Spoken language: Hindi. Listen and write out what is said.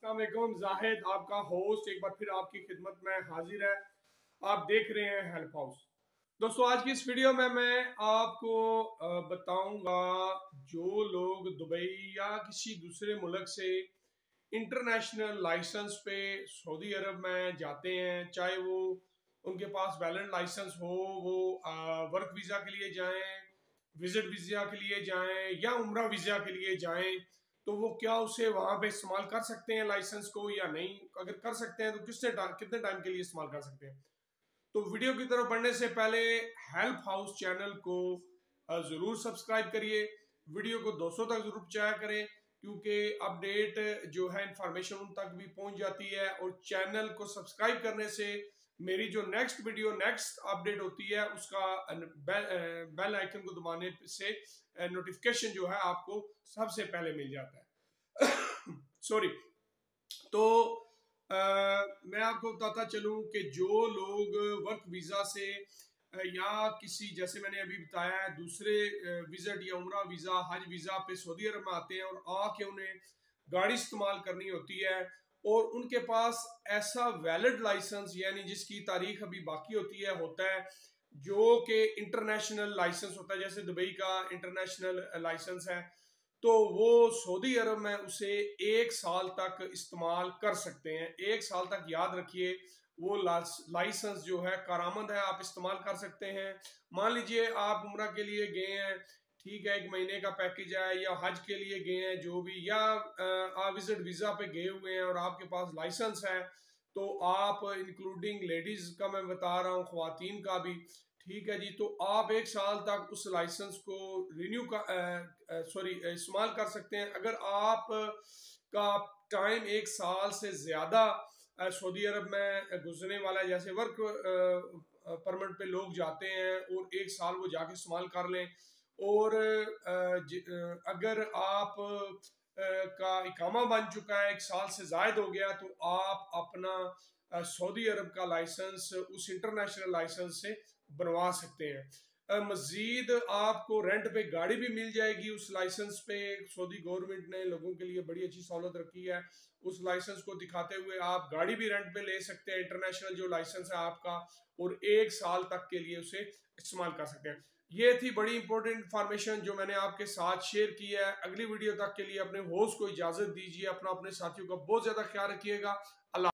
अस्सलाम वालेकुम, जाहिद आपका होस्ट एक बार फिर आपकी खिदमत में हाजिर है। आप देख रहे हैं हेल्प हाउस। दोस्तों, आज की इस वीडियो में मैं आपको बताऊंगा जो लोग दुबई या किसी दूसरे मुल्क से इंटरनेशनल लाइसेंस पे सऊदी अरब में जाते हैं, चाहे वो उनके पास वैलिड लाइसेंस हो, वो वर्क वीज़ा के लिए जाएं, विजिट वीज़ा के लिए जाएं या उम्रा वीज़ा के लिए जाएं, तो वो क्या उसे वहां पे इस्तेमाल कर सकते हैं लाइसेंस को या नहीं। अगर कर सकते हैं तो कितने टाइम के लिए इस्तेमाल कर सकते हैं। तो वीडियो की तरफ बढ़ने से पहले हेल्प हाउस चैनल को जरूर सब्सक्राइब करिए, वीडियो को दोस्तों तक जरूर पहुंचाया करें, क्योंकि अपडेट जो है इंफॉर्मेशन उन तक भी पहुंच जाती है। और चैनल को सब्सक्राइब करने से मेरी जो नेक्स्ट वीडियो नेक्स्ट अपडेट होती है उसका बेल आइकन को दबाने से नोटिफिकेशन जो है आपको सबसे पहले मिल जाता है। सॉरी। तो मैं आपको बताता चलूं कि जो लोग वर्क वीज़ा से या किसी, जैसे मैंने अभी बताया है, दूसरे विजिट या उम्रा वीज़ा, हज वीज़ा पे सऊदी अरब में आते हैं और आके उन्हें गाड़ी इस्तेमाल करनी होती है और उनके पास ऐसा वैलिड लाइसेंस यानी जिसकी तारीख अभी बाकी होता है, जो कि इंटरनेशनल लाइसेंस होता है, जैसे दुबई का इंटरनेशनल लाइसेंस है, तो वो सऊदी अरब में उसे 1 साल तक इस्तेमाल कर सकते हैं। 1 साल तक, याद रखिए, वो लाइसेंस जो है कारामद है, आप इस्तेमाल कर सकते हैं। मान लीजिए आप उम्रा के लिए गए हैं, ठीक है, 1 महीने का पैकेज है, या हज के लिए गए हैं, जो भी, या आप विजिट वीज़ा पे गए हुए हैं और आपके पास लाइसेंस है, तो आप, इंक्लूडिंग लेडीज का मैं बता रहा हूँ, ख्वातीन का भी, ठीक है जी, तो आप 1 साल तक उस लाइसेंस को रिन्यू का इस्तेमाल कर सकते हैं। अगर आप का टाइम 1 साल से ज़्यादा सऊदी अरब में गुजरने वाला है, जैसे वर्क परमिट पे लोग जाते हैं और 1 साल वो जाके इस्तेमाल कर लें, और अगर आप का इकामा बन चुका है, 1 साल से ज़ायद हो गया, तो आप अपना सऊदी अरब का लाइसेंस उस इंटरनेशनल लाइसेंस से बनवा सकते हैं। मजीद आपको रेंट पे गाड़ी भी मिल जाएगी उस लाइसेंस पे। सऊदी गवर्नमेंट ने लोगों के लिए बड़ी अच्छी सहूलत रखी है। उस लाइसेंस को दिखाते हुए आप गाड़ी भी रेंट पे ले सकते हैं, इंटरनेशनल जो लाइसेंस है आपका, और 1 साल तक के लिए उसे इस्तेमाल कर सकते हैं। ये थी बड़ी इंपॉर्टेंट इंफॉर्मेशन जो मैंने आपके साथ शेयर की है। अगली वीडियो तक के लिए अपने होस्ट को इजाजत दीजिए। अपने साथियों का बहुत ज्यादा ख्याल रखिएगा। अल्लाह।